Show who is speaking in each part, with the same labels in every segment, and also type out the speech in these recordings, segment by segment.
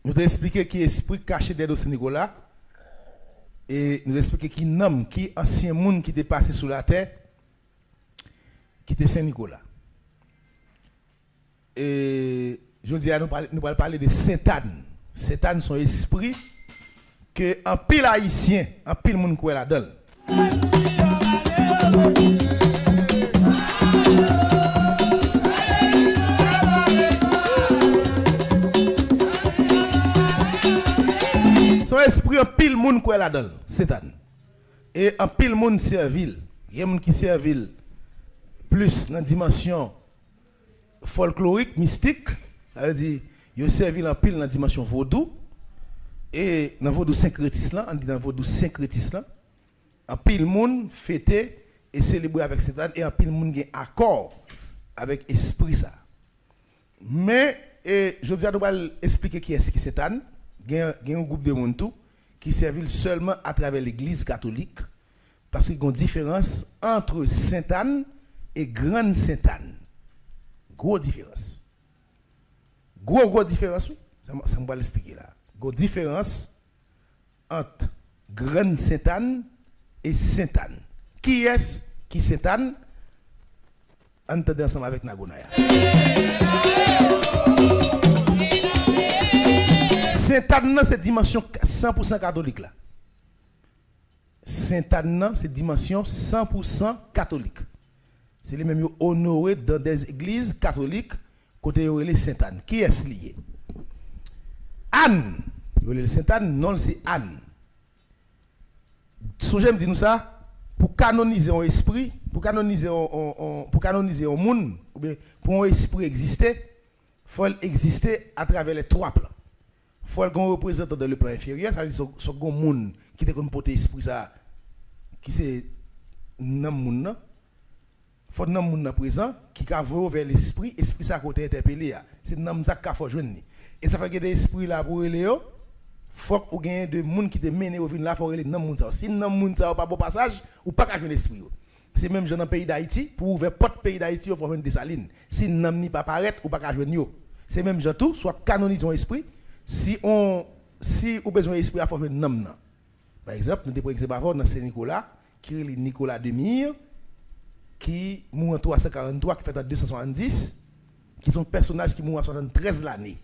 Speaker 1: nous avons expliqué qui est esprit caché derrière Saint-Nicolas. Et nous avons expliqué qui nomme, qui ancien monde qui était passé sous la terre, qui était Saint-Nicolas. Et je dis à nous allons parler de Saint-Anne. Saint-Anne, son esprit, que en pile haïtien, en pile monde qui est là-dedans. Son esprit en pile monde qui est là-dedans, Saint-Anne. Et en pile monde servile. Il y a des gens qui servent plus dans la dimension folklorique, mystique. Ça veut dire, ils servent en pile dans la dimension vaudou. Et dans le vaudou syncrétiste, on dit dans le vaudou syncrétiste, en pile monde fêter et célébrer avec Saint-Anne. Et en pile monde a accord avec l'esprit ça. Mais, je dis à nous expliquer qui est Saint-Anne. Il y a un groupe de monde qui servent seulement à travers l'église catholique. Parce qu'il y a une différence entre Sainte-Anne et Grande Sainte-Anne. Gros différence. Gros différence, oui. Ça me va l'expliquer là. Gros différence entre Grande Sainte-Anne et Sainte-Anne. Qui est-ce qui Sainte-Anne? Entendez ensemble avec Nagonaya. Sainte-Anne, c'est dimension 100% catholique là. Sainte-Anne, c'est dimension 100% catholique. C'est les mêmes honorés dans des églises catholiques côté les Sainte-Anne. Qui est lié? Anne. Sainte-Anne, non, c'est Anne. Songez me dit nous ça pour canoniser un esprit, pour canoniser un monde, ou bien pour un esprit exister, il faut exister à travers les trois plans. Il faut qu'on représente dans le plan inférieur, ça veut dire que ce monde qui est porté esprit ça, qui c'est nam moun, faut nam moun présent qui ka voué vers l'esprit, esprit ça côté interpellé, c'est nam ça ka faut joindre. Et ça fait que des esprits là pour les yo, faut qu'on gagne de monde qui te mène au vin là faut les nam moun ça. Si nam moun ça pas bon passage ou pas ka joindre l'esprit. C'est même dans le pays d'Haïti pour ouvrir porte pays d'Haïti il faut joindre des salines. Si nam ni pas paraître ou pas ka joindre yo. C'est même gens tout soit canoniser un esprit. Si ou besoin d'esprit à former nom. Par exemple, nous avons exemple avant dans Saint-Nicolas, qui est Nicolas de Mire, qui mourut en 343, qui fait en 270, qui sont personnages qui mourent en 73 l'année.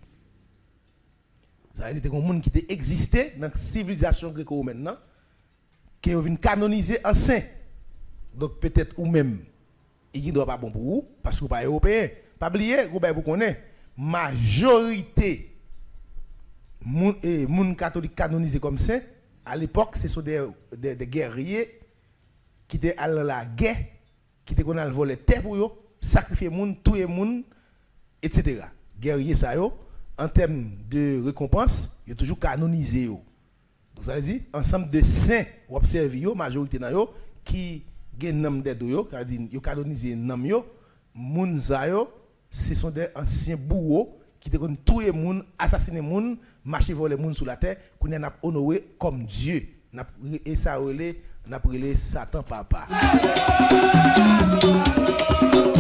Speaker 1: Ça veut dire qu'il y a des gens qui existé dans la civilisation gréco-romaine, qui ont canoniser en saint. Donc peut-être ou même, il ne doit pas bon pour vous, parce que vous n'êtes pas européen. Pas oublier, vous connaissez, majorité moun catholique canonisé comme saint, à l'époque, ce sont des guerriers qui étaient à la guerre, qui étaient allés voler terre pour eux, sacrifier moun, tuer moun, etc. Guerriers ça yo, en termes de récompense, ils ont toujours canonisé yo. Donc ça veut dire ensemble de saints ou observer yo, majorité na yo qui gen nom de yo, c'est-à-dire yo canonisé nom yo, moun za yo, ce sont des anciens bourreaux qui te kon tuer moun, assassiner moun, marcher voler moun sur la terre, qu'on n'a honoré comme Dieu. Et ça relé, n'a relé Satan papa.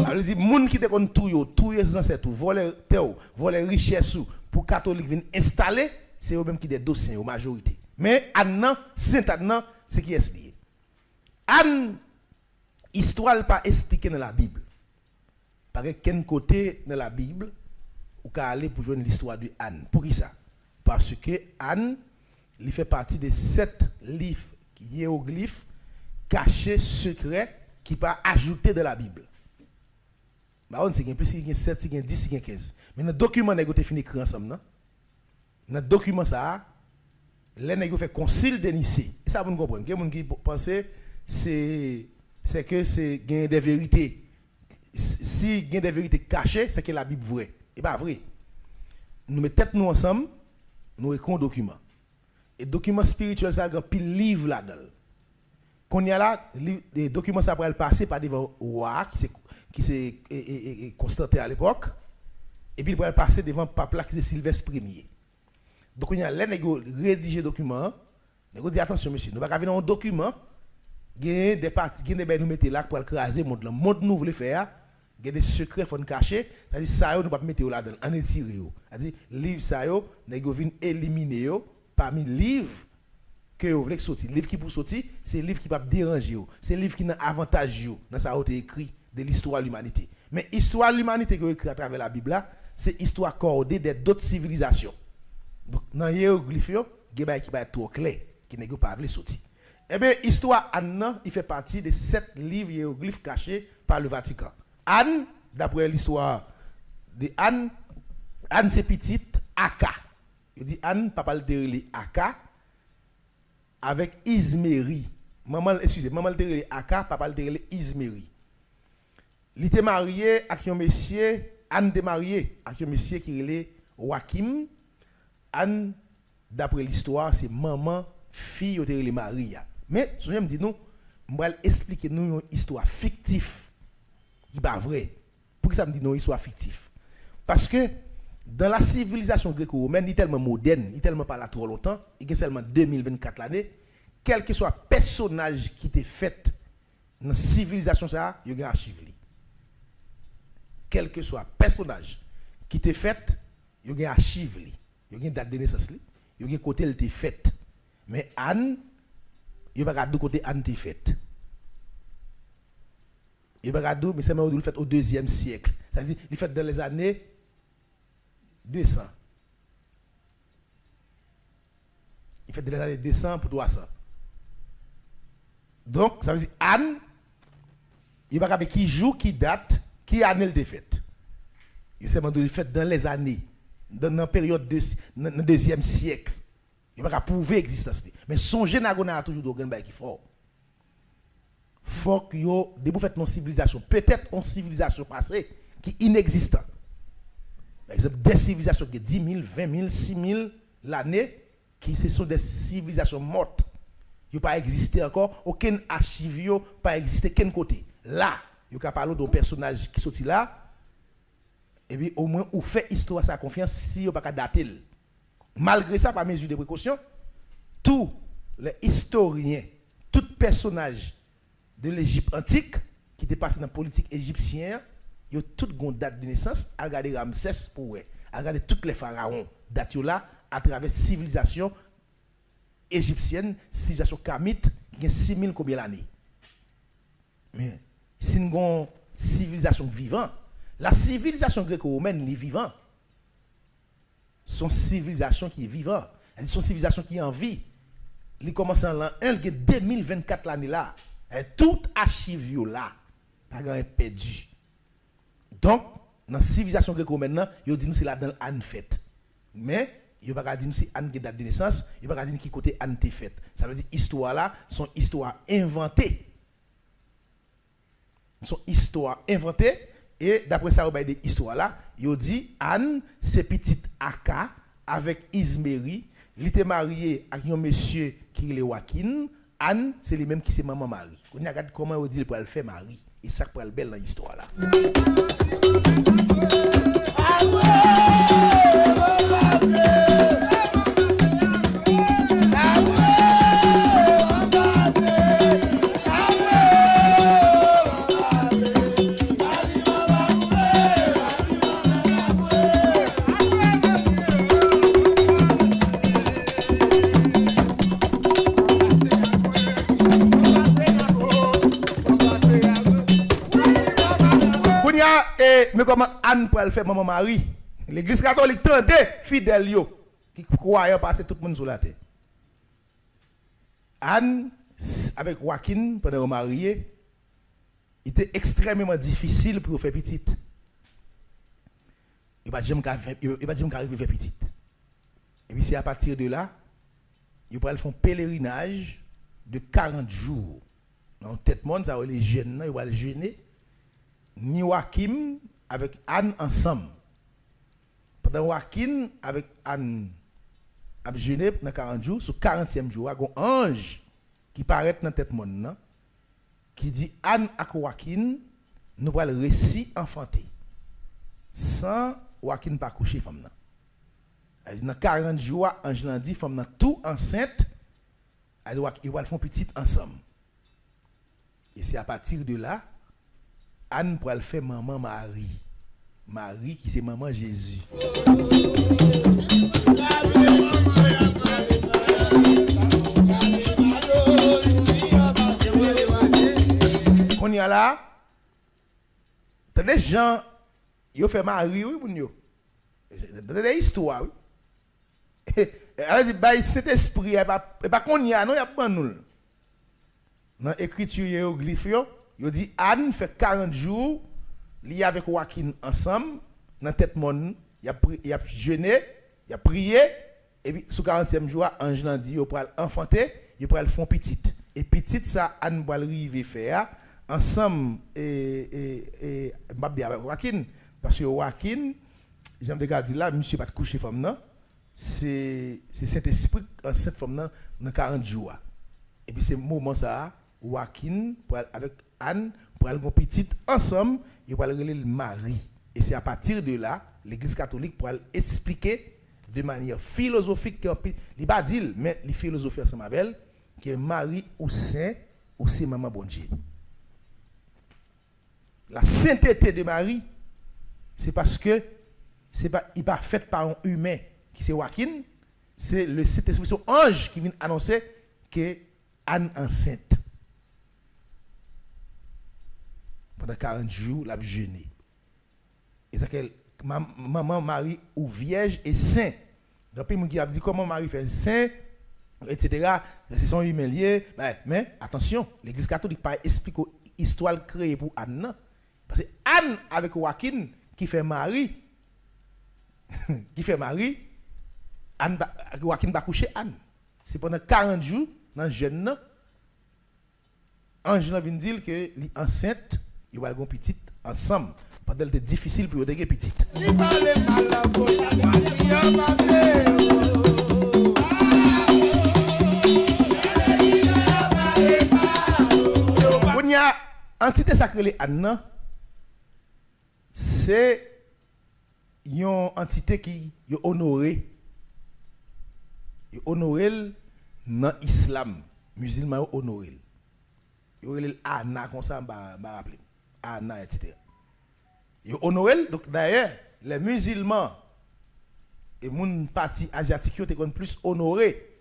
Speaker 1: Alors dit moun qui te kon tuer ses ancêtres, voler terre, voler richesse pour catholique venir installer, c'est eux même qui des dossiers aux majorité. Mais Anne, Saint-Anne, c'est qui est lié. Anne histoire pas expliquée dans la Bible. Par quel côté dans la Bible ou qu'à aller pour joindre l'histoire de Anne. Pour qui ça? Parce que Anne, il fait partie de 7 livres hiéroglyphes cachés, secrets, qui pas ajoutés de la Bible. Bah on sait qu'il y a plus, il y a 7, il y a 10, il y a 15. Mais dans le document, nous avons fini écrire ensemble. Dans le document, ça, les nègres fait concile de Nicée. Et ça, vous comprenez. Il y a des gens qui pensent c'est que c'est gain des vérités. Si il y a des vérités cachées, c'est que la Bible est vraie. Et pas vrai. Nous mettons tête nous ensemble, nous écrivons un document. Et document spirituel, ça a un pile livre là-dedans. Quand il y a là, les documents ça pourrait passer par devant roi qui s'est Constantin à l'époque, et puis il pourrait passer devant pape là qui c'est Sylvestre Ier. Donc il y a là rédiger document, nous dit attention monsieur, nous pas venir un document, il y a des parties, il y a des nous mettez là pour écraser monde là, monde nous voulait faire il y a des secrets faut cacher, c'est-à-dire ça yo nous pas mettre là-dedans, en étirer yo. C'est-à-dire livre ça yo, nèg yo vinn éliminer yo parmi livre que vous voulez sortir. Livre qui pour sortir, c'est livre qui va déranger yo, c'est livre qui n'a avantage yo dans ça écrit de l'histoire de l'humanité. Mais l'histoire de l'humanité que écrit à travers la Bible là, c'est histoire cordée d'autres civilisations. Donc dans hiéroglyphe yo, il y a qui va être trop clair qui n'est pas veut sortir. Eh bien, l'histoire Anne, il fait partie de 7 livres hiéroglyphes cachés par le Vatican. Anne, d'après l'histoire de Anne, Anne c'est petite Aka. Il dit Anne, papa le terrelé Aka avec Izmeri. Maman, excusez, maman le terrelé Aka, papa le terrelé Izmeri. Il était marié avec un monsieur, Anne était mariée avec un monsieur qui est Joachim. Anne, d'après l'histoire, c'est maman, fille au terrelé Maria. Mais, je me dis, nous, je vais expliquer nous une histoire fictive qui n'est pas vraie. Pourquoi ça me dit une histoire fictive? Parce que dans la civilisation gréco-romaine, il est tellement moderne, il est tellement pas là trop longtemps, il y a seulement 2024 l'année, quel que soit le personnage qui était fait dans la civilisation, il y a un archive. Quel que soit le personnage qui était fait, il y a un archive. Il y a une date de naissance, il y a un côté qui était fait. Mais Anne, il n'y a pas de côté Anne était faite. Il n'y a pas de mais c'est même fait au 2e siècle. C'est-à-dire, il fait dans les années 200. Il fait dans les années 200 pour 300. Donc, ça veut dire Anne, il n'y a pas de qui joue, qui date, qui année elle était faite. Il fait dans les années, dans la période du 2e siècle. Il ne peut pas prouver l'existence. Mais son général a toujours d'organes qui fort. Faut que vous faites une civilisation, peut-être une civilisation passée qui est inexistante. Par exemple, des civilisations qui ont 10 000, 20 000, 6 000 l'année, qui sont des civilisations mortes. Il n'a pas existé encore, aucun archive n'a pas existé, aucun côté. Là, il y a parlé d'un personnage qui sorti là, et bien au moins, on fait histoire sa confiance si on n'a pas dater. Malgré ça, par mesure de précaution, tous les historiens, tout personnage de l'Égypte antique qui était passé dans la politique égyptienne, ils ont toutes une date de naissance, à regarder Ramsès pour eux, à regarder tous les pharaons, date là, à travers la civilisation égyptienne, civilisation kamite, qui a 6000 combien d'années. Mais c'est une civilisation vivante. La civilisation gréco-romaine est vivante. Son civilisation qui est vivante. Son civilisation qui est en vie. Il commence en l'an 1, il y a 2024 l'année là. Et tout archive là, pas grand perdu. Donc, dans la civilisation gréco-romaine, il dit nous c'est là dans Anne fête. Mais il ne pas dire nous c'est Anne qui date de naissance, il ne pas dire qui côté Anne t'est faite. Ça veut dire histoire là, son histoire inventée. Son histoire inventée. Et d'après ça, on va dire histoire là, il dit Anne, c'est petite Aka avec Izmeri. Il était marié avec un monsieur qui est Joachim. Anne, c'est lui-même qui c'est maman Marie. On regarde comment on dit pour elle faire Marie. Et ça pour elle belle dans l'histoire là. Mais comment Anne peut le faire maman Marie? L'église catholique tendait fidèle yo qui croyait passer tout le monde sur la terre. Anne avec Joachim pendant marié, il était extrêmement difficile pour faire petite. Il va jamais arriver faire petite. Et puis c'est à partir de là, ils vont faire un pèlerinage de 40 jours. Dans tête monde ça les jeunes, ils vont le jeûner. Ni Joachim avec Anne ensemble. Pendant Joachim avec Anne a jeûné pendant 40 jours, sur 40e jour, il y a un ange qui paraît dans tête monde qui dit Anne et Joachim nous va le récit enfanté. Sans Joachim pas coucher femme là. Dans 40 jours, ange l'a dit femme tout enceinte, ils vont faire petite ensemble. Et c'est à partir de là Anne pour le faire maman Marie. Marie qui c'est maman Jésus. On y a là. T'as des gens, ils fait Marie, oui, pour nous. T'as des histoires, oui. Elle dit, bah, cet esprit, et pas qu'on y a, non, il y a pas nous. Dans l'écriture hiéroglyphe, il dit, Anne fait 40 jours, lié avec Joachim ensemble, dans tête monde, il a jeûné, il a prié, et puis, sous 40e jour, Ange l'a dit, il va enfanter, il va faire petite. Et petite, ça, Anne va arriver faire, ensemble, et avec Joachim, parce que Joachim, j'aime dire là, monsieur pas de coucher femme, non? C'est cet esprit, cette femme, dans 40 jours. Et puis, c'est le moment, ça, Joachim, avec Anne, pour aller une petite ensemble, il va aller le mari. Et c'est à partir de là, l'Église catholique pour expliquer de manière philosophique, il ne va pas dire, mais les philosophies ensemble avec elle, que Marie ou saint, ou c'est maman bon Dieu. La sainteté de Marie, c'est parce que il n'est pas fait par un humain qui c'est Joachim, c'est le Saint-Esprit, son ange qui vient annoncer que Anne enceinte. Pendant 40 jours, la jeûné. Et c'est que maman Marie ou vierge et saint. Donc, il y a dit comment Marie fait saint, etc. C'est son humain lié. Mais attention, l'Église catholique pas explique l'histoire créée pour Anne. Non. Parce que Anne avec Joachim qui fait Marie, Joachim va coucher Anne. C'est pendant 40 jours, dans le jeûne, Ange vient dire que les enceintes, ils vont avoir une petite ensemble. Pendant que c'est difficile pour eux de petite. On y a entité sacrée Anne, c'est une entité qui est honorée. Honorée dans l'islam. Musulman honoré. Il y a Anna comme ça, je me rappelle. Anna, etc. Il y a honoré. Donc d'ailleurs, les musulmans et les partie asiatique sont plus honorés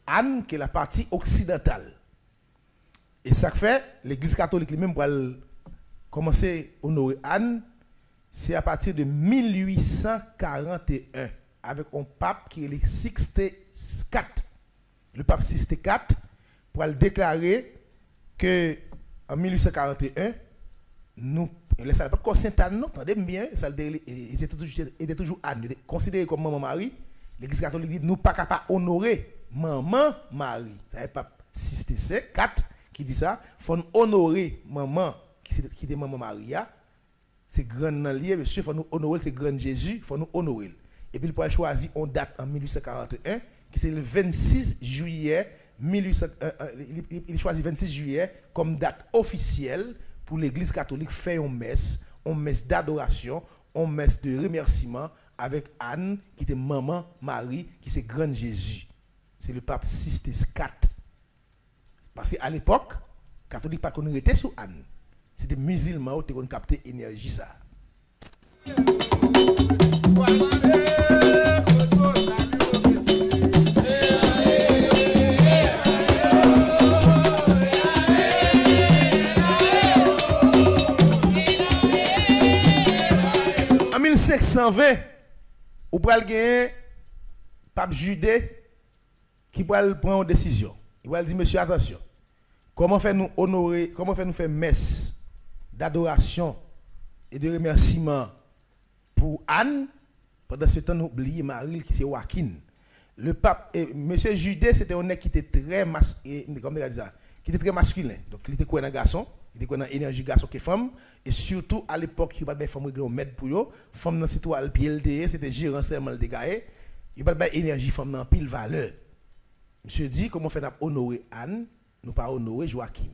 Speaker 1: Anne que la partie occidentale. Et ça fait, l'Église catholique lui-même pour commencer à honorer Anne, c'est à partir de 1841 avec un pape qui est le Sixte IV. Le pape Sixte IV pour déclarer que en 1841 nous ça pas comme Sainte Anne non, attendez bien, ça était toujours Anne, considéré comme maman Marie. L'Église catholique dit nous pas capable honorer maman Marie. C'est pape Sixte IV qui dit ça, faut honorer maman qui est maman Maria. C'est grand lié, monsieur, faut nous honorer c'est grand Jésus, faut nous honorer. Et puis il a choisi une date en 1841 qui c'est le 26 juillet 1800, il choisit 26 juillet comme date officielle pour l'Église catholique faire une messe d'adoration, une messe de remerciement avec Anne qui était maman Marie qui c'est grand Jésus. C'est le pape Sixte IV. Parce qu'à l'époque, catholique pas qu'on était sous Anne. C'était musulman qui ont capté l'énergie ça. En 1520, on va gagner pape Judée qui va prendre une décision. Il va dire monsieur attention. Comment faire nous honorer, comment faire nous faire messe d'adoration et de remerciement pour Anne pendant ce temps nous oublions Marie qui c'est Joachim. Le pape monsieur Judée c'était un qui était très qui était très masculin. Donc il était quoi un garçon, il était quoi une énergie garçon que femme et surtout à l'époque il pas bien femme régler un maître pour yo, femme dans c'est le PLD, c'était gérant seulement le dégaé. Il pas bien énergie femme dans pile valeur. Monsieur dit comment faire honorer Anne, nous pas honorer Joachim.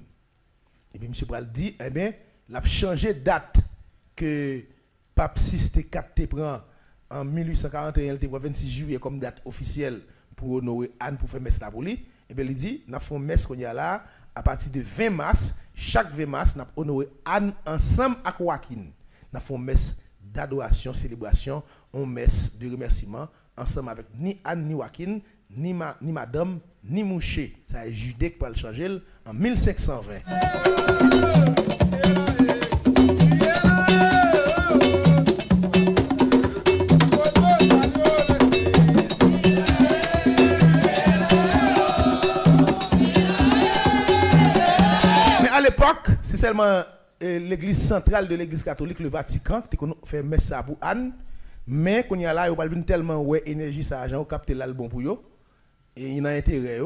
Speaker 1: Et puis monsieur Pral dit eh bien l'a changé date que pape Sixte IV prend en 1841 le 26 juillet comme date officielle pour honorer Anne pour faire messe pour lui et bien il dit n'a fait messe qu'on y a là à partir de 20 mars, chaque 20 mars n'a honoré Anne ensemble avec Joaquin. N'a fait messe d'adoration, célébration, on messe de remerciement ensemble avec ni Anne ni Joaquin, ni madame, ni Mouché. Ça est Judée qui va le changer en 1520. Mais à l'époque, c'est seulement l'église centrale de l'église catholique, le Vatican, qui fait messe ça pour Anne. Mais quand il y a là, il y a tellement ouais énergie, ça a capté l'album pour eux. Et il y a intérêt.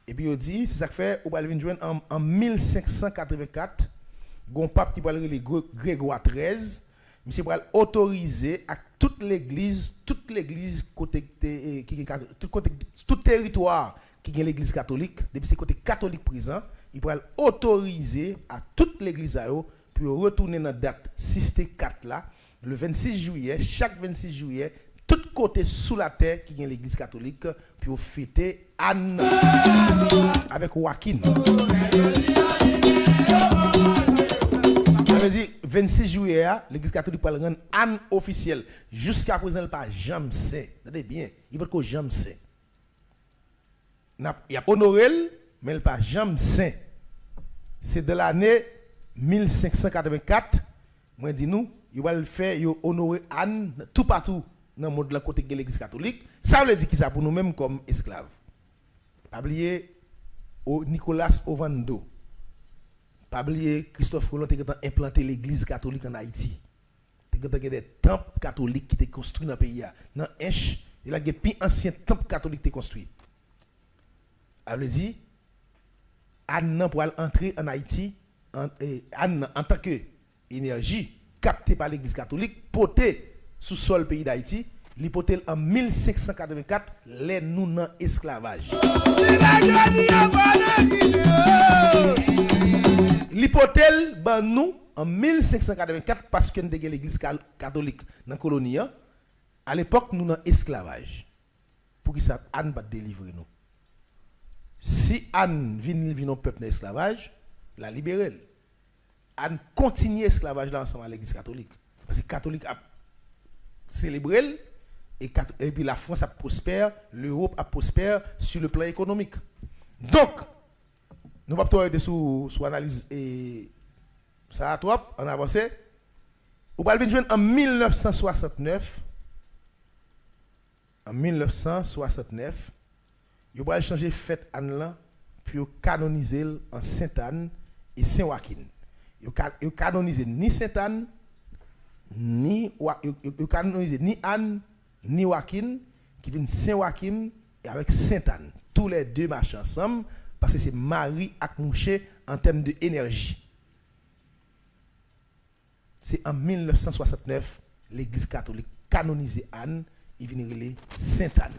Speaker 1: Et puis il dit, c'est ça que fait, il va venir en 1584, un pape qui va le Grégoire XIII, monsieur va autoriser à toute l'église côté tout territoire qui est l'église catholique, depuis c'est côté catholique présent, il va autoriser à toute l'église pour retourner dans la date 6T4 là, le 26 juillet, chaque 26 juillet, tout côté sous la terre qui est l'église catholique pour fêter Anne avec Joaquin. Ça veut dire 26 juillet, l'église catholique va rendre Anne officielle. Jusqu'à présent, elle n'a pas jamais sait. Attendez bien, il va pas jamais sait. Il a honoré, mais elle n'a pas jamais sait. C'est de l'année 1584. Moi, dis nous, il va le faire, il va honorer Anne tout partout dans le monde de la côté de l'église catholique. Ça veut dire que ça pour nous-mêmes comme esclaves. Pas oublier Nicolas Ovando. Pas oublier Christophe Colomb qui a implanté l'église catholique en Haïti. Il y a des temples catholiques qui étaient construits dans le pays. Dans Enche, il y a des plus anciens temples catholiques qui étaient construits. Ça veut dire Anne pour entrer en Haïti Anne en tant que énergie captée par l'église catholique, potée sous sol pays d'Haïti, l'hypothèse en 1584, les nous dans esclavage. L'hypothèse ben nous en 1584 parce que nous avons l'église catholique dans la colonie. À l'époque nous dans esclavage. Pour que ça Anne va délivrer nous. Si Anne vient au peuple dans l'esclavage, la libérer. Anne continue l'esclavage là ensemble à l'église catholique. Parce que les catholiques a célébré et puis la France a prospère, l'Europe a prospère sur le plan économique. Donc, nous ne pouvons pas sous analyse et ça a trop en avancé. Vous allez venir en 1969. En 1969, vous allez changer fête Anne là pour canoniser en Sainte-Anne et Saint-Joachim. Vous canonisez ni Sainte-Anne ni Anne ni Joachim qui viennent Saint-Joachim et avec Sainte-Anne. Tous les deux marchent ensemble parce que c'est Marie et Mouché en termes d'énergie. C'est en 1969 l'église catholique canonisée Anne et vient relire Sainte-Anne.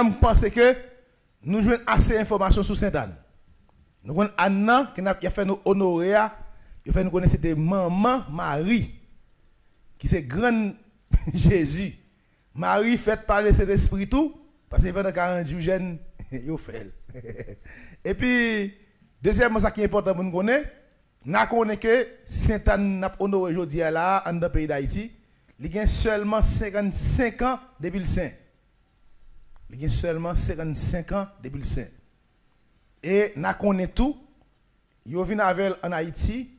Speaker 1: Je pense que nous jouons assez d'informations sur Sainte-Anne. Nous connaissons Anna qui a fait nous honorer, il fait nous connaître c'était maman Marie qui c'est grande Jésus. Marie fait parler cet esprit tout parce que pendant 40 jours jeune il fait. Et puis deuxièmement ça qui est important pour nous connaître, n'a connaît que Sainte-Anne n'a honoré aujourd'hui là dans le pays d'Haïti, il a seulement 55 ans depuis le saint. Il a seulement 55 ans depuis le saint. Et n'a connaît tout, il vient avec en Haïti.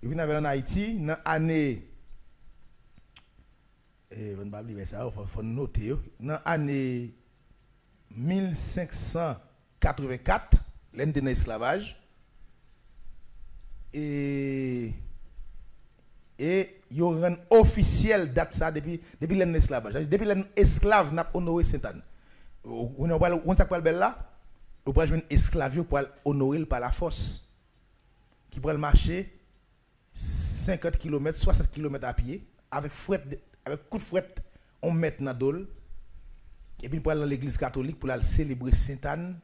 Speaker 1: Il vient avec en Haïti dans l'année on va oublier ça, il faut noter dans l'année 1584, l'année de l'esclavage. Et il rend officiel date ça depuis l'année de l'esclavage. Depuis l'année esclave n'a honoré Sainte-Anne. On ça belle là, on peut jouer un esclave pour honorer par la force. Qui pourrait marcher 50 km, 60 km à pied avec coup de fouette, on met dans dol. Et puis pour aller dans l'église catholique pour aller célébrer Sainte-Anne,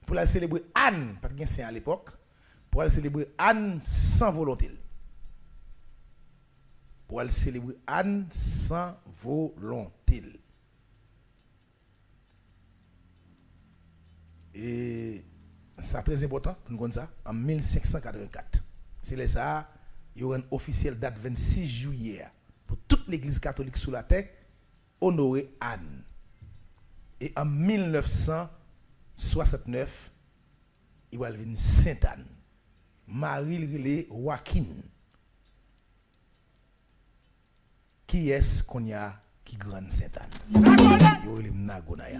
Speaker 1: pour aller célébrer Anne, pas de saint à l'époque, pour aller célébrer Anne sans volonté. Pour aller célébrer Anne sans volonté. Et c'est très important pour nous connaître ça, en 1584. C'est là ça, il y aura un officiel date 26 juillet pour toute l'église catholique sous la terre, honorer Anne. Et en 1969, il va venir Sainte-Anne. Marie Joaquin. Qui est-ce qu'on y a qui grande Sainte-Anne? Il y a Nagonaya.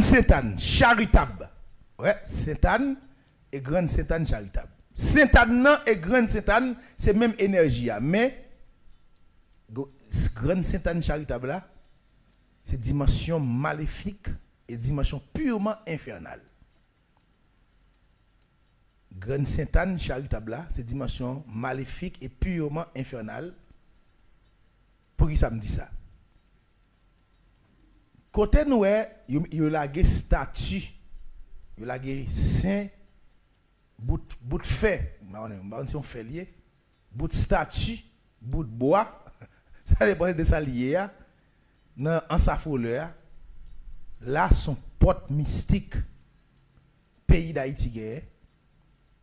Speaker 1: Sainte-Anne charitable. Ouais, Sainte-Anne et grande Sainte-Anne charitable. Sainte-Anne et grande Sainte-Anne, c'est même énergie mais grande Sainte-Anne charitable là, c'est dimension maléfique et dimension purement infernale. Grande Sainte-Anne charitable là, c'est dimension maléfique et purement infernale. Pour qui ça me dit ça? Côté nous, il y a des statues, il y a des saints, bout de fer, on fait lié, bout de statue, bout de bois, ça dépend de ça lié, en sa foleur, là, son porte mystique, pays d'Haïti,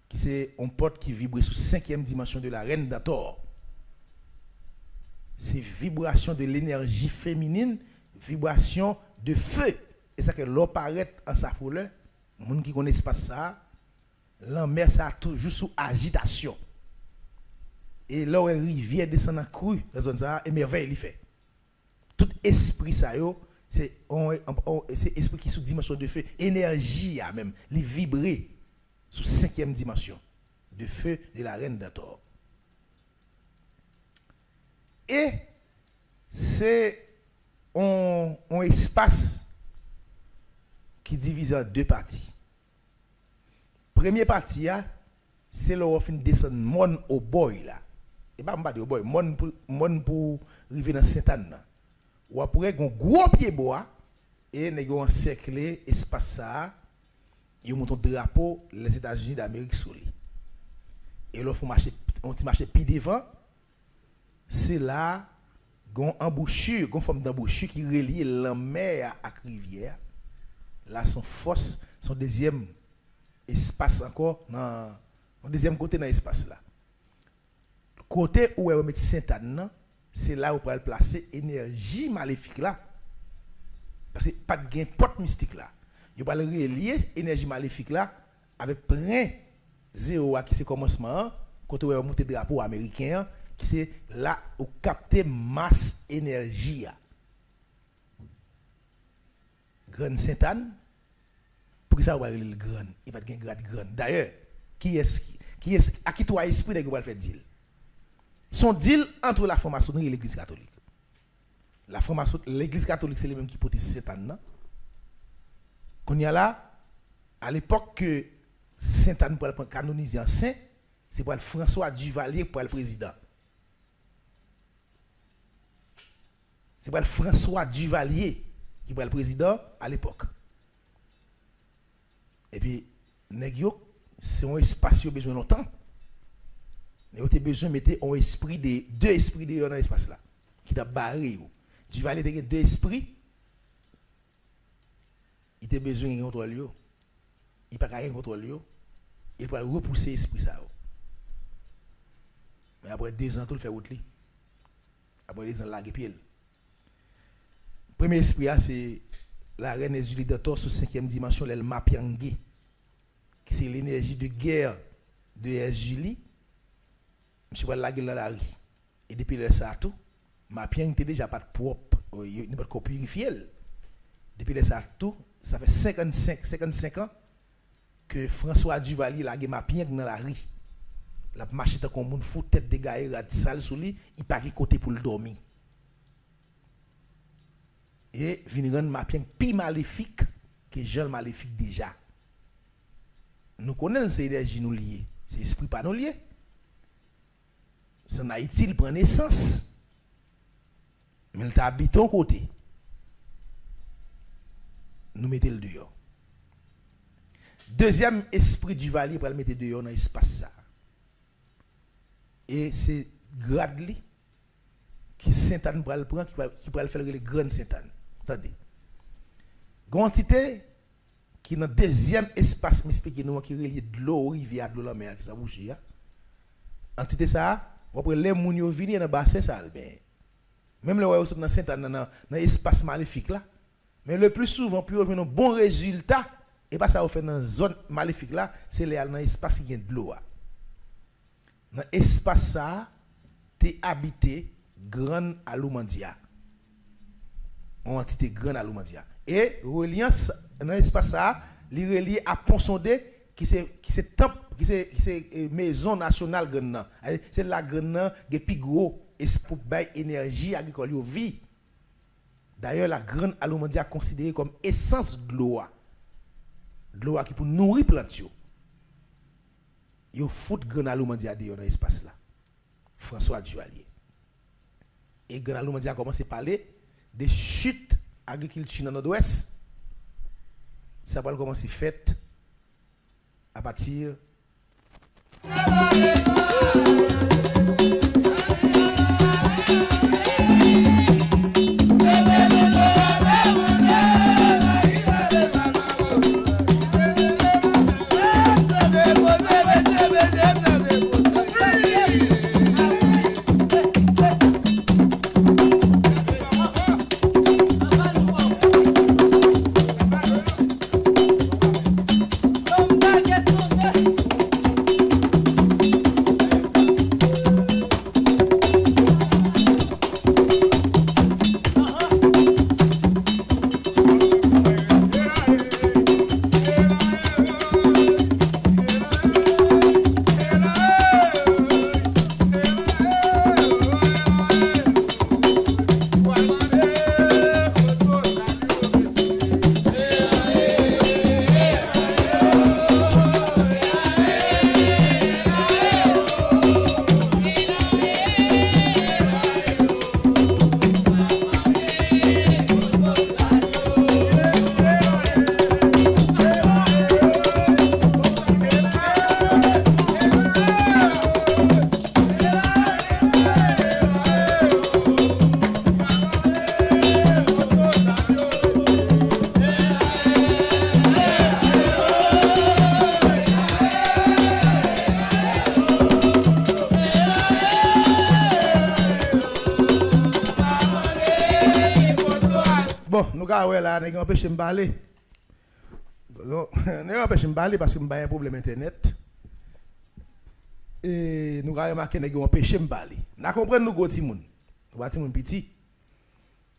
Speaker 1: qui c'est un porte qui vibre sous 5e dimension de la reine d'Ator. C'est vibration de l'énergie féminine, vibration de feu. Et ça que l'eau paraît en sa foleur, les gens qui connaissent pas ça, l'enmer ça toujours sous agitation. Et l'eau rivière descend en crue, la zone ça, émerveille il fait. Tout esprit ça yo, c'est esprit qui sous dimension de feu, énergie même, il vibrer sous 5e dimension de feu de la reine d'Ator. Et c'est un espace qui divise en deux parties. Première partie, c'est là où on fait descendre mon au boy là. Et pas au boy, mon pour arriver dans Sainte-Anne. Ou après un gros pied bois et nous encercler espace ça. Ils montent un drapeau les États-Unis d'Amérique sur lui. Et là on marche puis devant. C'est là gon embouchure, gon forme d'embouchure qui relie la mer à la rivière. Là son force, son deuxième espace encore dans deuxième côté dans l'espace là. Côté où on met Sainte-Anne, c'est là où on peut placer énergie maléfique là. Parce que pas de gain porte mystique là. Il va relier énergie maléfique là avec plein 0 qui c'est commencement, quand on monter drapeau américain, qui c'est là où capter masse énergie. Grand Sainte-Anne, pour ça on va le grand, il va pas de grade grand. D'ailleurs, qui est à qui toi esprit de va faire deal. Son deal entre la franc-maçonnerie et l'église catholique. La franc-maçonnerie, l'église catholique c'est les mêmes qui portent Sainte-Anne. Qu'on y a là, à l'époque que Sainte-Anne pour le canoniser en saint, c'est pour le François Duvalier pour le président. C'est pour le François Duvalier qui pour le président à l'époque. Et puis, c'est un espace qui a besoin longtemps. Vous avez besoin de mettre un esprit deux esprits dans l'espace là, qui t'a barré. Duvalier a deux esprits. Il a besoin de contrôle. Il n'a pas rien contrôle. Il peut repousser l'esprit ça. Mais après 2 ans, tout le fait autre. Après 2 ans, il a pied. Le premier esprit, c'est la reine Julie de Torse, 5e dimension, le Mapiangé, qui c'est l'énergie de guerre de Julie. Je vais la gueule dans la rue. Et depuis le ça, tout, Mapiang n'était déjà pas de propre, il n'y a pas de purifier. Depuis le ça, tout, ça fait 55 ans que François Duvalier a Mapiang dans la rue. La marche est comme un fou tête de gaillard à sale sous lui, il pas côté pour le dormir. Et vient rendre Mapiang plus maléfique que Jean maléfique déjà. Nous connaissons ces énergies nous liées, c'est esprit pas nous lié. Ça en Haïti il prend naissance. Mais il t'habite au côté. Nous mettons le dehors. Deuxième esprit du valier pour le mettre dehors dans l'espace ça. Et c'est grade qui Sainte-Anne pour le prendre qui va le faire le grand Sainte-Anne. Attendez. Quantité qui dans deuxième espace m'explique nous qui relie de l'eau rivière de la mer qui ça bouge ya. Entité ça, après les moun yo vini dans bassin ça ben. Même le voyez dans Sainte-Anne dans espace maléfique là. Mais le plus souvent plus on un bon résultat et pas ça on fait dans zone maléfique là, c'est dans espace qui gagne de l'eau. Dans espace ça, t'es habité Grande Aloumandia. En entité Grande Aloumandia. Et reliance dans l'espace ça, li relié à Pont-Sondé qui c'est temple qui c'est maison nationale Grande. C'est la Grande qui est plus gros et pour bailler énergie agricole yo vie. D'ailleurs la Grande Aloumandia considérée comme essence de l'eau. De l'eau qui pour nourrir plante yo. Yo fout Grande Aloumandia dans l'espace là. François Duvalier. Et Grande Aloumandia a commencé à parler des chutes agriculture dans le nord-ouest. Ça va commencer fait à partir empêcher me parler. Ne empêche me parler parce que me a un problème internet. et nous avons remarqué que nous empêché de parler. Nous comprenons nous gros timoun. Nous avons un petit.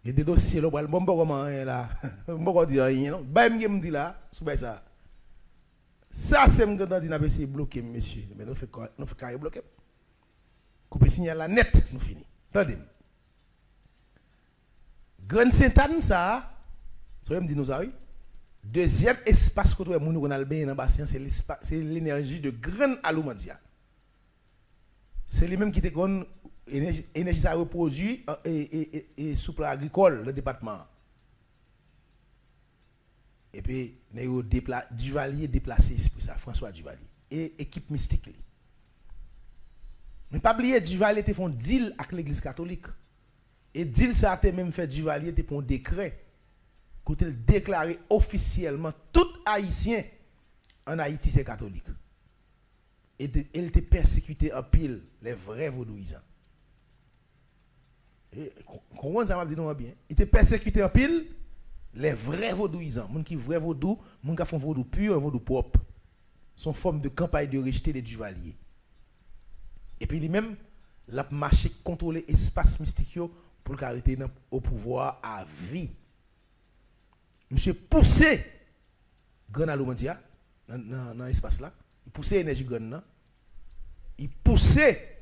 Speaker 1: Il y a des dossiers là, bon comment là, bon dire rien non. Bah me dit là, sous ça. Ça c'est me quand dit n'a essayer bloquer monsieur, mais nous fait carré bloquer. Couper signal là net, nous fini. Attendez. Grand Sainte-Anne ça, ça me dit nous ça oui. Deuxième espace que nous on a bien dans bassin c'est l'énergie de Grande Aloumandia. C'est lui même qui te donne énergie ça reproduit et sous plan agricole le département. Et puis Duvalier déplacé pour ça François Duvalier et équipe mystique li. Mais pas oublier Duvalier te font deal avec l'église catholique. Et deal ça a même fait Duvalier te pour un décret côté déclaré officiellement tout haïtien en Haïti c'est catholique. Et il était persécuté en pile les vrais vaudouisants. Et comment ça m'a dit non bien. Il était persécuté en pile les vrais vaudouisants, moun qui vrai vaudou, moun qui font vaudou pur, vaudou propre. Son forme de campagne de rejeter les Duvaliers. Et puis lui-même l'a marché contrôler espace mystique pour l'arrêter au pouvoir à vie. Monsieur poussé Grand Aloumandia dans l'espace là, il poussait énergie Grand, il poussait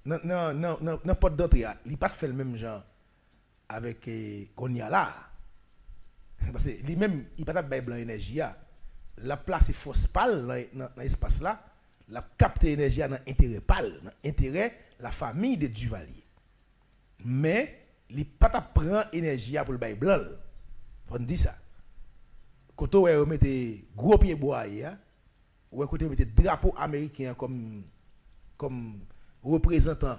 Speaker 1: dans porte d'entrée, il pas fait le même genre avec Konya là. Parce que lui-même il pas de blanc énergie la place est fausse pâle dans l'espace là, la capter énergie dans intérêt pâle, dans intérêt la famille de Duvalier. Mais il pas prend énergie pour le bail blanc. On dit ça. Quand on met gros pied bois ou quand on met drapeau américain comme représentant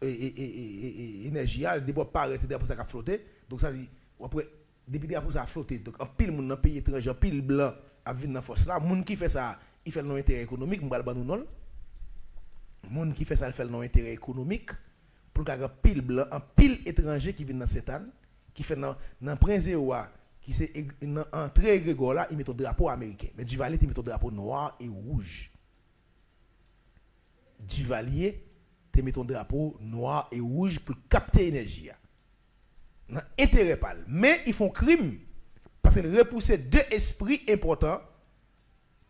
Speaker 1: énergie, il débat paraît c'est drapeau ça qui flotter. Donc ça dit après depuis drapeau ça flotter. Donc en pile monde dans pays étranger, en pile blanc a venir dans force là, monde qui fait ça, il fait non intérêt économique, m'bal ba nous non. Monde qui fait ça, il fait non intérêt économique pour qu'il y ait pile blanc, en pile étranger qui vient dans cette année, qui fait dans Prince Ewa, qui c'est en très Grégor là, il met un drapeau américain. Mais Duvalier, il met un drapeau noir et rouge. Duvalier, il met un drapeau noir et rouge pour capter l'énergie. Dans intérêt pas. Mais ils font crime parce qu'ils repousser deux esprits importants.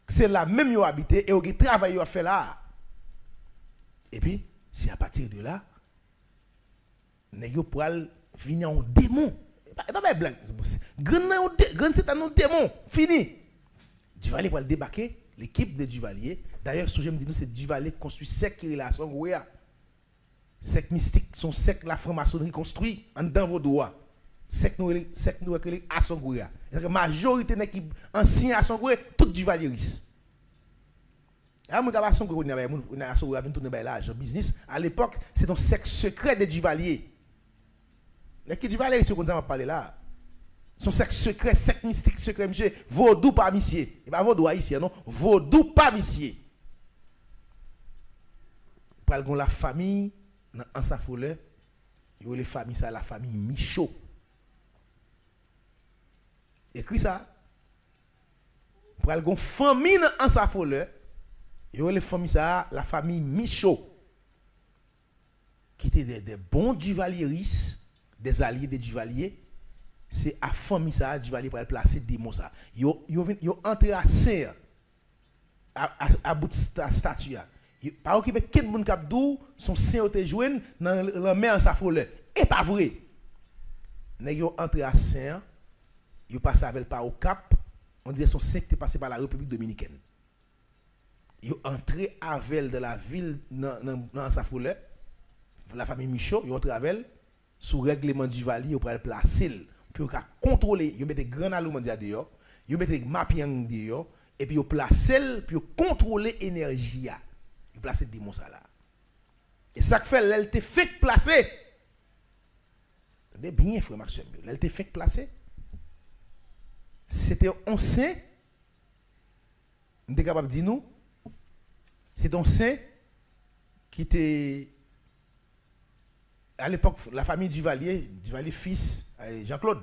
Speaker 1: C'est la même yo habité et au travail yo fait là. Et puis, c'est à partir de là, nèg yo pral venir en démon. Pas blague. Grand c'est un démon. Fini. Duvalier pral débarquer, l'équipe de Duvalier. D'ailleurs, ce que je me dis nous c'est Duvalier construit sec relation goya. Sec mystique, son sec la franc-maçonnerie construit en dans vos doigts. Sec nous à son goya. La majorité nèg qui ancien à son goya, tout Duvalieris. À mon gars son goya on a son goya vinn tourner l'argent business. À l'époque, c'est un sec secret de Duvalier. Les qui Duvalier sur comme ça m'a parlé là. Son sexe secret, sec mystique secret monsieur, vaudou pas monsieur. Et pas vaudou haïtien non, vaudou pas monsieur. Pral gon la famille dans sa folle, yo les familles ça la famille Michaud. Écrit ça. Pral gon famille dans sa folle, yo les familles ça la famille Michaud. Qui étaient des bons Duvalieris, des alliés de Duvalier. C'est à famille ça Duvalier pour placer des mots ça. Yo entré à Saint à bout de statue. Par occuper quel monde cap dou son saint te joine dans la mer en sa folle. Et pas vrai. Nèg yo entré à Saint, yo passé avec par au Cap, on dit son saint est passé par la République dominicaine. Yo entré avec de la ville dans sa folle. La famille Michaud, yo entré avec sous règlement Duvalier pour le placer pour contrôler, yo mette Grand Aloumandia dehors, yo mette Mapiang dehors et puis yo placer pour contrôler énergie. Il place des mots ça là. Et ça que fait elle te fait placer. Attendez bien frère Maxime, elle te fait placer. C'était un saint. On est capable de dire nous. C'est un saint qui était à l'époque la famille Duvalier fils Jean-Claude.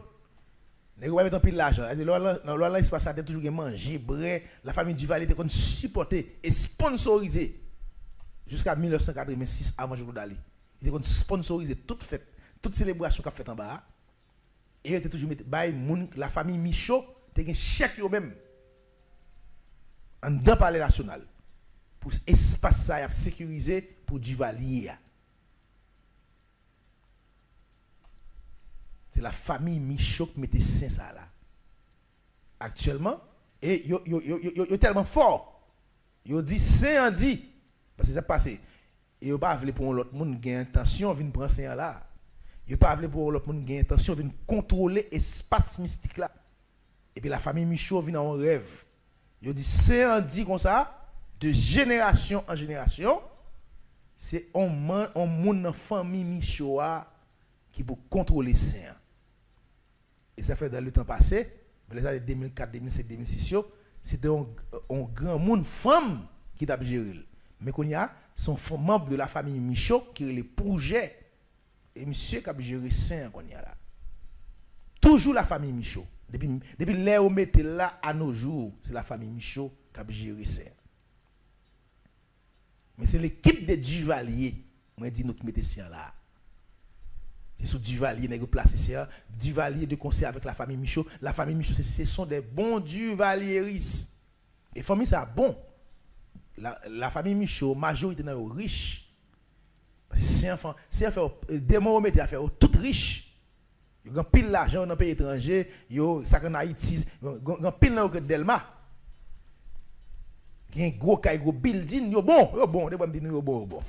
Speaker 1: Les gens mettent un peu l'argent. Là il se passe ça toujours manger, bré, la famille Duvalier était supporter et sponsoriser jusqu'à 1986 avant Jovenel Dali. Il était sponsorisé toute célébration qu'a fait en bas. Et il était toujours la famille Michaud, il y a un chèque eux-mêmes en dans palais national pour espace ça sécurisé pour Duvalier. C'est la famille Michaud qui mettait saint ça là. Actuellement, et yo tellement fort. Yo dit saint en dit parce que ça passé. Et yo pas veut pour l'autre monde gain intention venir prendre saint là. Yo pas veut pour l'autre monde gain intention venir contrôler espace mystique là. Et puis la famille Michaud vient en rêve. Yo dit saint en dit comme ça de génération en génération. C'est on monde famille Michaud qui pour contrôler saint. Et ça fait dans le temps passé, dans les années 2004, 2005, 2006, c'était un grand monde femme qui t'a géré. Mais qu'on y a son membre de la famille Michaud qui est le projet et monsieur qui a géré saint qu'on y a là. Toujours la famille Michaud. Depuis l'ère où mettez là à nos jours, c'est la famille Michaud qui a géré saint. Mais c'est l'équipe de Duvalier, moi dit nous qui mettez saint là. C'est sous Duvalier, nous placé ça. Duvalier de concert avec la famille Michaud. La famille Michaud, ce sont des bons Duvalieris. Et famille, ça bon. La famille Michaud, majorité est riche. C'est un enfant, des mots à faire tout riche. Ils ont pile l'argent dans le pays étranger, ça en Haïti, ils ont pile dans le Delma. Il y a un gros building, ils sont bon, ils sont bon.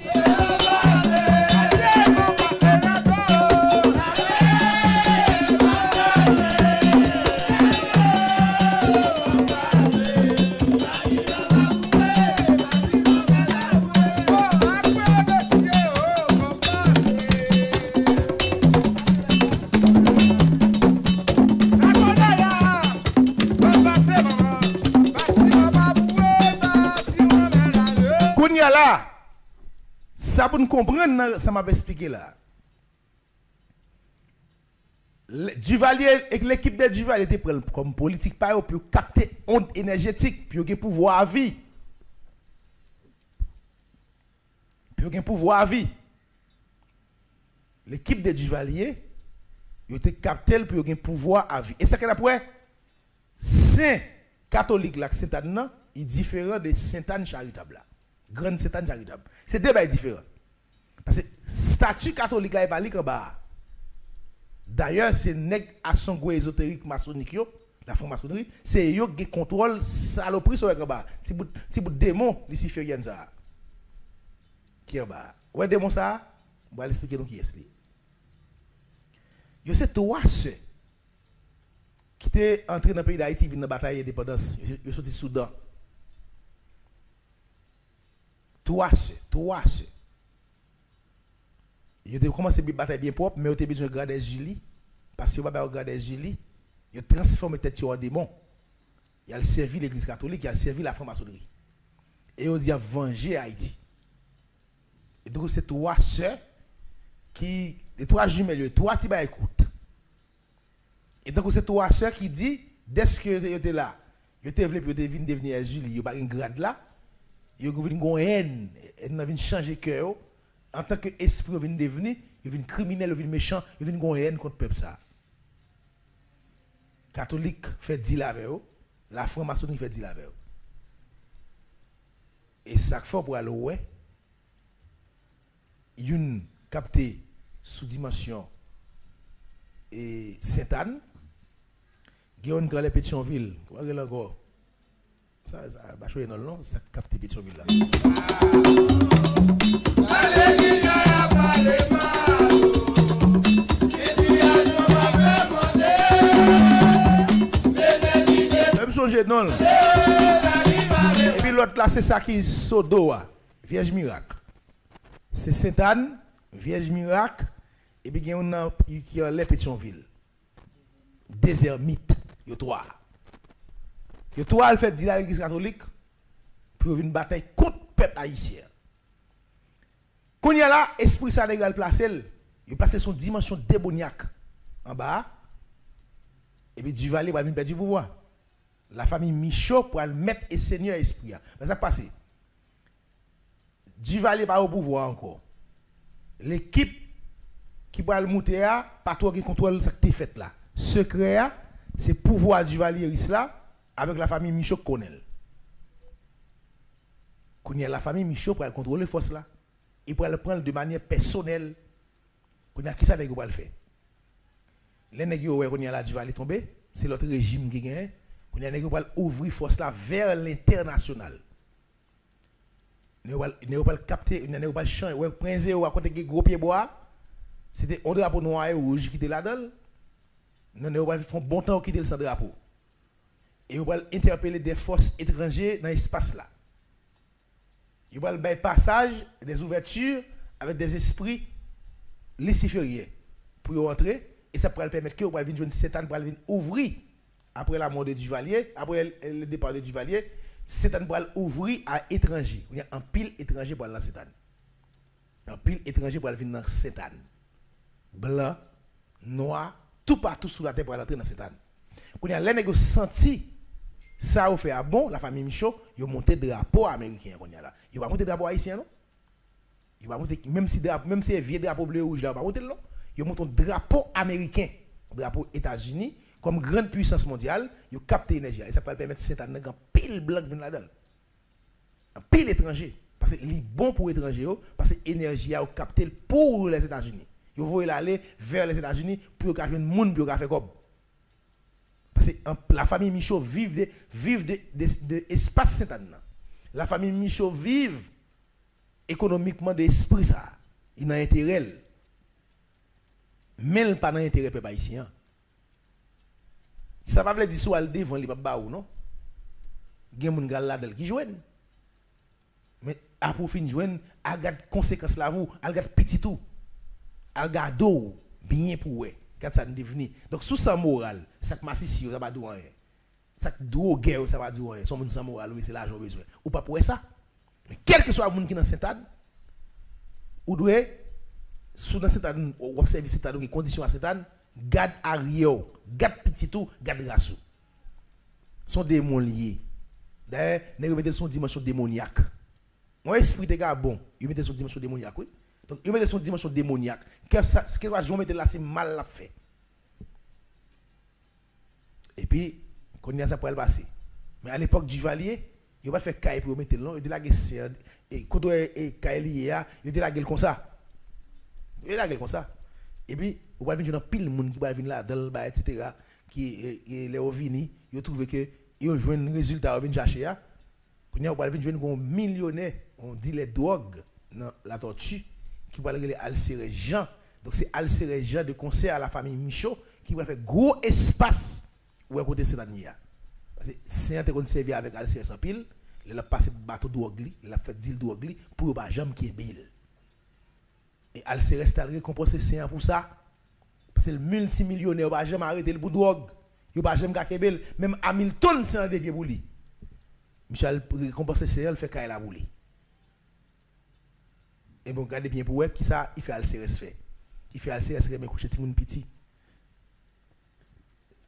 Speaker 1: Là, ça pour nous comprendre, ça m'a expliqué là. Duvalier et l'équipe de Duvalier était comme politique pour capter onde énergétique, pour avoir pouvoir à vie. Pour avoir pouvoir à vie. L'équipe de Duvalier, il était capté pour avoir pouvoir à vie. Et ça qu'on a pour Saint catholique là, Saint-Anne, il est différent de Sainte-Anne charitable là. Grande Sainte-Anne charitable. C'est deux bails différents. Parce que statut catholique là est valide en bas. D'ailleurs, c'est nèg à son goût ésotérique maçonnique la franc-maçonnerie, c'est yo qui contrôle saloperie sur en bas. Ti bout démon luciférien ça. Qui en bas. Ouais démon ça, on va l'expliquer nous qui est li. Yo c'est trois ceux qui étaient entrés dans le pays d'Haïti vinn dans bataille d'indépendance, yo sorti Soudan. Trois ceux. Ils ont commencé à bataille bien propre, mais ils ont besoin de garder Julie. Parce qu'ils n'ont pas garder Julie. Ils ont transformé tête en démon. Ils ont servi l'église catholique, ils ont servi la franc-maçonnerie. Et ils ont dit à venger Haïti. Et donc, c'est trois sœurs les trois jumelles, les trois petits bas écoute. Et donc, c'est trois sœurs qui disent, dès que ils étaient là, ils étaient venus devenir Julie, ils n'ont pas un grade là. Ils ont une haine, ils ont changer cœur. En tant qu'esprit, ils viennent devenir, ils viennent criminels, ils viennent méchants, ils viennent une haine contre le peuple. Catholique fait deal avec eux, la franc-maçonnerie fait deal avec eux. Et ça fait pour aller ouais, une capté sous dimension et Sainte-Anne, il y a une grande Pétionville, comment est-ce encore? Ça va choisir dans le nom, ça capte Pétionville là. Même changer non. Et puis l'autre là, c'est ça qui est Sodoa, Vierge Miracle. C'est Sainte-Anne, Vierge Miracle, et puis il y a les Pétionville. Désert mythe, il y a trois. Et toi, elle fait dire à l'église catholique pour une bataille contre le peuple haïtien. Quand il y a là, esprit ça légal placé, il place son dimension démoniaque en bas. Et puis Duvalier va venir perdre du pouvoir. La famille Michaud pour le mettre et seigneur esprit. Mais ça passe. Duvalier pas au pouvoir encore. L'équipe qui va le monter pas toi qui contrôle ce qui est fait là. Secret c'est pouvoir Duvalier là avec la famille Michaud Connaît. Quand y a la famille Michaud pour contrôler force là, il pourrait le prendre de manière personnelle. Quand y a qui ça nèg va le faire. Les nèg yo quand y a la Duvalier tomber, c'est l'autre régime qui gagne. Quand y a nèg va ouvrir force là vers l'international. Ne pas capter, ne pas changer, ouais prince ou à côté de gros pied bois. C'était un drapeau noir et rouge qui était là-dedans. Ne pas faire bon temps quitter le drapeau. Et on va interpeller des forces étrangères dans l'espace là. Il va le passage des ouvertures avec des esprits lucifériens pour y entrer et ça pourrait permettre que on va venir Satan pour venir ouvrir après la mort de Duvalier, après le départ de Duvalier, Satan pour ouvrir à étranger. Il y a un pile étranger pour aller dans Satan. Un pile étranger pour aller venir dans Satan. Blanc, noir, tout partout sur la terre pour aller entrer dans Satan. Quand il y a les nègres senti ça au fait à bon, la famille Michaud, ils ont monté drapeau américain qu'on y a là. Ils vont monter drapeau haïtien non? Ils vont monter même si vieux drapeau bleu rouge là, ils vont monter non? Ils montent un drapeau américain, drapeau États-Unis comme grande puissance mondiale, ils captent l'énergie et ça peut permettre Satan un pile blanc venir là-dedans. Un pile étranger parce que c'est bon pour étranger parce que l'énergie a capté pour les États-Unis. Ils vont aller vers les États-Unis pour faire un monde pour faire comme parce que la famille Michaud vive de espace Satan. La famille Michaud vive économiquement de l'esprit ça. Il a intérêt. Mais il pas d'intérêt peuple haïtien. Ça va veut dire soit devant li pas ou non. Gen moun gal là-dedans qui joine. Mais à pour fin joine, a garde conséquences là vous, a garde petit tout. A garde bien pour ouais. Quand ça devenir. Donc sous sa morale, ça que massif ça va dire rien. Ça que do guerre ça va dire rien. Son monde sans morale, oui, c'est l'argent besoin. Ou pas pour ça. Mais quel que soit le monde qui dans Saint-Anne, ou doit sous dans Saint-Anne, observer Saint-Anne les conditions à Saint-Anne, garde arrière, garde petit tout, garde rassou. Sont démons liés. D'ailleurs, nous mettons son dimension démoniaque. Mon esprit est bon, il mettait son dimension démoniaque, oui. Donc, il met son dimension démoniaque. Ce que je mettre là, c'est mal la fait. Et puis, quand il y a ça pour le passer. Mais à l'époque du Duvalier, il va faire caille pour mettre là, il dit la gueule, et quand il est caille, il dit la gueule comme ça. Il dit la gueule comme ça. Et puis, il va venir dans pile de monde qui va venir là, dans le bas, etc., qui est ovini, il trouve que il a joué un résultat, il vient chercher. Quand il va venir un millionnaire, on dit les drogues dans la tortue. Qui va le Alcéré Jean. Donc c'est Alcéré Jean de concert à la famille Michaud qui va faire gros espace où est côté Sétania. Parce que c'est un qu'on servi avec Alcéré sans pile, il a passé bateau d'Ouagli, il a fait deal d'Ouagli pour pas jamais qui est bille. Et Alcéré est récompensé c'est pour ça. Parce que le multimillionnaire va jamais arrêter le bout d'Ouag. Il va jamais gagner belle, même Hamilton c'est un dévié pour lui. Michel récompensé c'est il fait caille la bouli. Et bon, regardez bien pour eux, qui ça, il fait Alcérès fait. Il fait Alcérès mais coucher Timoun petit.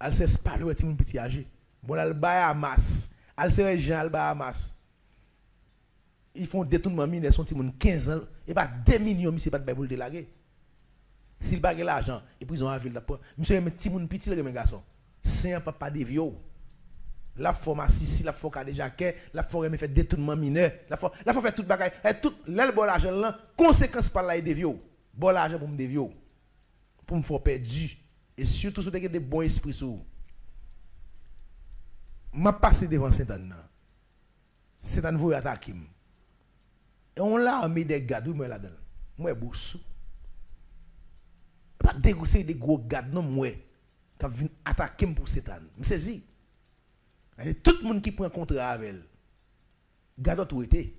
Speaker 1: Alcérès pas le Timoun petit âgé. Bon, là, le bas à masse. Alcérès Jean, le bas à masse. Ils font détournement mine, son Timoun 15 ans. Et pas 2 millions, mais c'est pas de bain pour le délaguer. S'il bague l'argent, et puis ils ont la ville d'après. Monsieur, mais Timoun petit, le garçon. C'est un papa de vieux. La pharmacie, si la faut qu'a déjà qu'est, la faut me fait détournement mineur, la faut faire toute bagaille, tout l'aile bon l'argent là, conséquence par là des vieux. Bon l'argent pour me des vieux. Pour me faire perdu et surtout si vous avez des bons esprits sur. M'a passé devant Saint-Anne. Saint-Anne vous attaquer. Et on l'a armé des gars moi là-dedans. Moi boussou. Pas dégousser des gros gars non moi qui viennent attaquer pour Saint-Anne. Me saisi. Tout le monde qui prend contrat avec elle, garde autorité,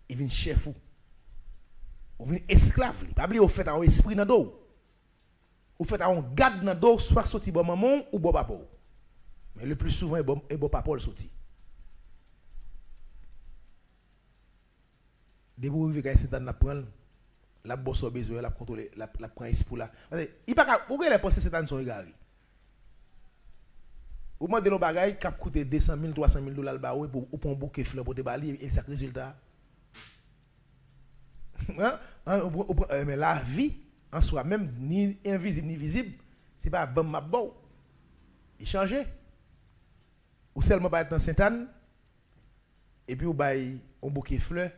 Speaker 1: il vient chef ou. Ou vient esclave. Pas oublier au fait un esprit dans dos. Ou fait un garde dans dos soit sorti bon maman ou bon papa. Mais le plus souvent est bon papa le sorti. Dès que vous arrivez à Saint-Anne, la prendre, la bosse au besoin, la contrôler, la prend esprit là. Il pas pourquoi les pensées Saint-Anne sont égarées. Au moins de nos bagailles, qui coûte 200 000, 300 000 $ pour un bouquet fleur pour te balayer, et ça résultat. Mais la vie en soi même ni invisible ni visible, c'est pas bon m'a bon. Il changer. Ou seulement pas être dans Sainte-Anne et puis ou bail on bouquet fleurs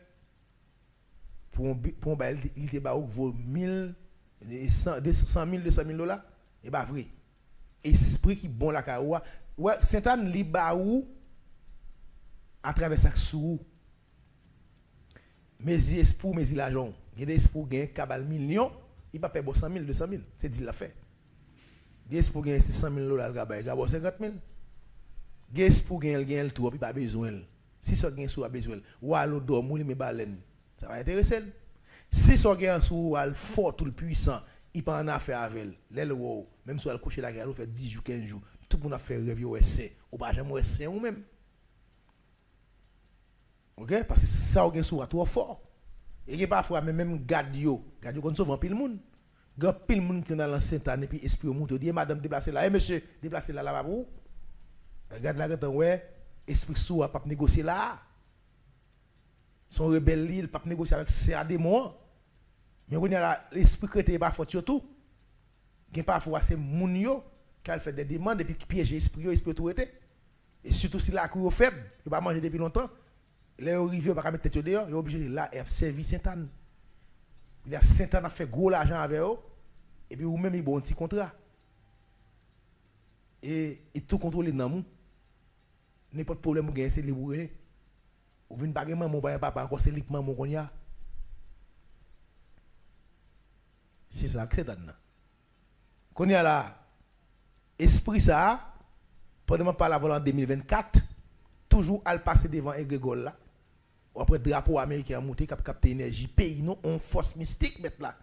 Speaker 1: pour bail il était ba vaut 1000 100 000 200 000 dollars et pas vrai. Esprit qui bon la kawa. Ouais, Sainte-Anne li ba ou à travers ça sous mais espoir mais l'argent. Il y a des espoirs gain cabal million, il pas payer 100 000 200 000, c'est dit la fait. Ges pour gagner 100 000 dollars, il y a 50 000. Ges pour gagner le tout, il pas besoin. Si ça gagne sous a besoin, ou à l'eau d'or, mouli me baleine, ça va intéresser. Si ça gagne sous al fort tout le puissant, il pas en affaire avec elle. Même si elle couche la guerre, fait 10 jours, 15 jours, tout le monde a fait rêve au SC, ou pas jamais SC ou même. OK, parce que ça gagne sous a trop fort. Et parfois même garde yo qu'on souvent pile monde. Grand pile monde qui dans l'ancien temps et puis esprit au monde dit madame déplacer là, monsieur déplacer là là pour. Regarde là quand ouais, esprit sous a pas négocier là. Son rebelle il pas négocier avec CA démon. Mais on a là l'esprit crété pas fort surtout. Qui parfois c'est moun yo qui fait des demandes et puis qui piège esprit yo esprit tout était. Et surtout si la cour faible, il pas manger depuis longtemps. Les arrivés pas mettre tête dehors, il est obligé là servir Sainte-Anne. Il a Sainte-Anne a fait gros l'argent avec eux et puis ou même il bon un petit contrat. Et tout contrôler dans mou. N'importe problème ou gagne c'est libre. Ou vinn pas maman mon papa encore c'est liquement mon konya. C'est ça que c'est dedans. Konya là esprit ça pendant pas la volant en 2024 toujours à passer devant Egrégol là. Après drapeau américain monté cap capter énergie pays non on force mystique mettre là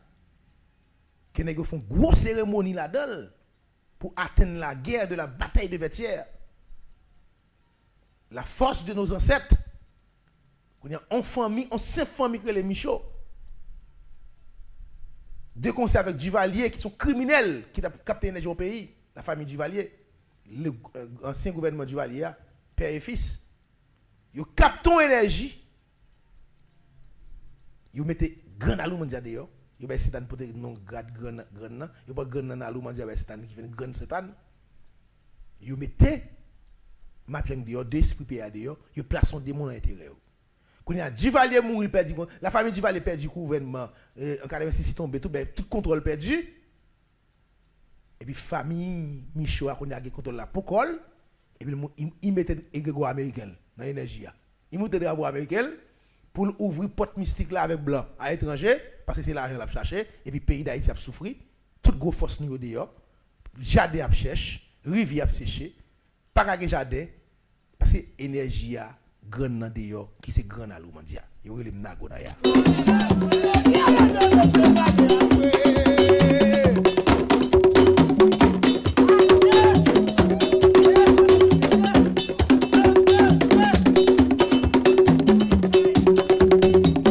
Speaker 1: que nèg font grosse cérémonie là-dedans pour atteindre la guerre de la bataille de Vertières. La force de nos ancêtres. On a en famille, on cinq familles que les Michaud. Deux conseils avec Duvalier qui sont criminels qui ont capté l'énergie au pays, la famille Duvalier, l'ancien gouvernement Duvalier, père et fils. Ils captent l'énergie. Ils mettent grand alou mondial dehors. Ils mettent Satan pour non grade grand grand. Ils pas grand dans alou mondial avec Satan qui fait grand Satan. Ils mettent ma pieng dehors, deux esprits pays dehors. Ils placent son démon à l'intérieur. Quand il y a Duvalier mourir perdu, la famille Duvalier perdu gouvernement, en 86 tombé tout contrôle perdu. Et puis famille Michaud a contrôle la Pocol et puis il mettait Egrégor américain dans l'énergie. Il mettait drapeau américain pour ouvrir porte mystique là avec blanc à l'étranger parce que c'est l'argent l'a cherché et puis pays d'Haïti a souffert. Toute grosse force nous dehors. Jardin a cherché, rivière a séché, pas de jardin parce que l'énergie a grand nan dehors qui c'est grand à l'eau mondial. Il y a le nagonaya.